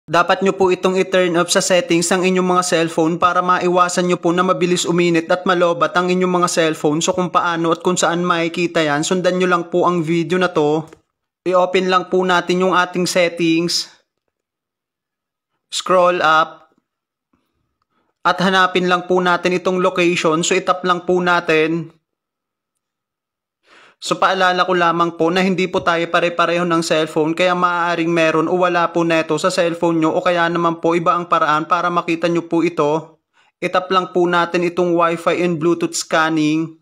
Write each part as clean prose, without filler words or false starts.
Dapat nyo po itong i-turn off sa settings ng inyong mga cellphone para maiwasan nyo po na mabilis uminit at malobat ang inyong mga cellphone. So kung paano at kung saan makikita yan, sundan nyo lang po ang video na to. I-open lang po natin yung ating settings. Scroll up. At hanapin lang po natin itong location. So itap lang po natin. So paalala ko lamang po na hindi po tayo pare-pareho ng cellphone kaya maaaring meron o wala po neto sa cellphone nyo o kaya naman po iba ang paraan para makita nyo po ito. Itap lang po natin itong Wi-Fi and Bluetooth scanning.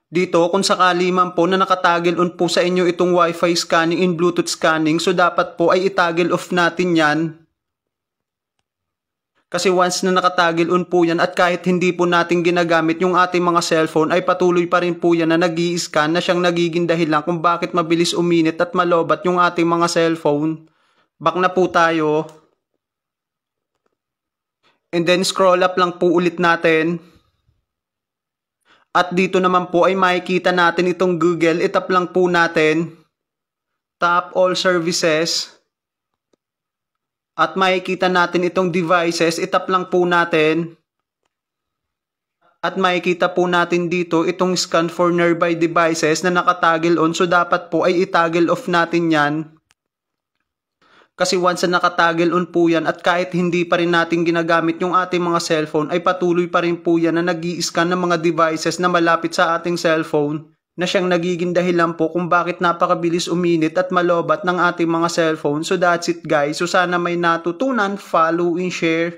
Dito kung sakali man po na nakatoggle on po sa inyo itong Wi-Fi scanning and Bluetooth scanning, so dapat po ay itoggle off natin yan. Kasi once na nakatoggle on po yan at kahit hindi po natin ginagamit yung ating mga cellphone ay patuloy pa rin po yan na nag-i-scan na siyang nagiging dahilan kung bakit mabilis uminit at malobat yung ating mga cellphone. Back na po tayo. And then scroll up lang po ulit natin. At dito naman po ay makikita natin itong Google. Itap lang po natin. Tap all services. At makikita natin itong devices, itap lang po natin. At makikita po natin dito itong scan for nearby devices na nakatoggle on. So dapat po ay itoggle off natin yan. Kasi once na nakatoggle on po yan at kahit hindi pa rin natin ginagamit yung ating mga cellphone ay patuloy pa rin po yan na nag-i-scan ng mga devices na malapit sa ating cellphone. Na siyang nagiging dahilan po kung bakit napakabilis uminit at malobat ng ating mga cellphone. So that's it guys. So sana may natutunan, follow and share.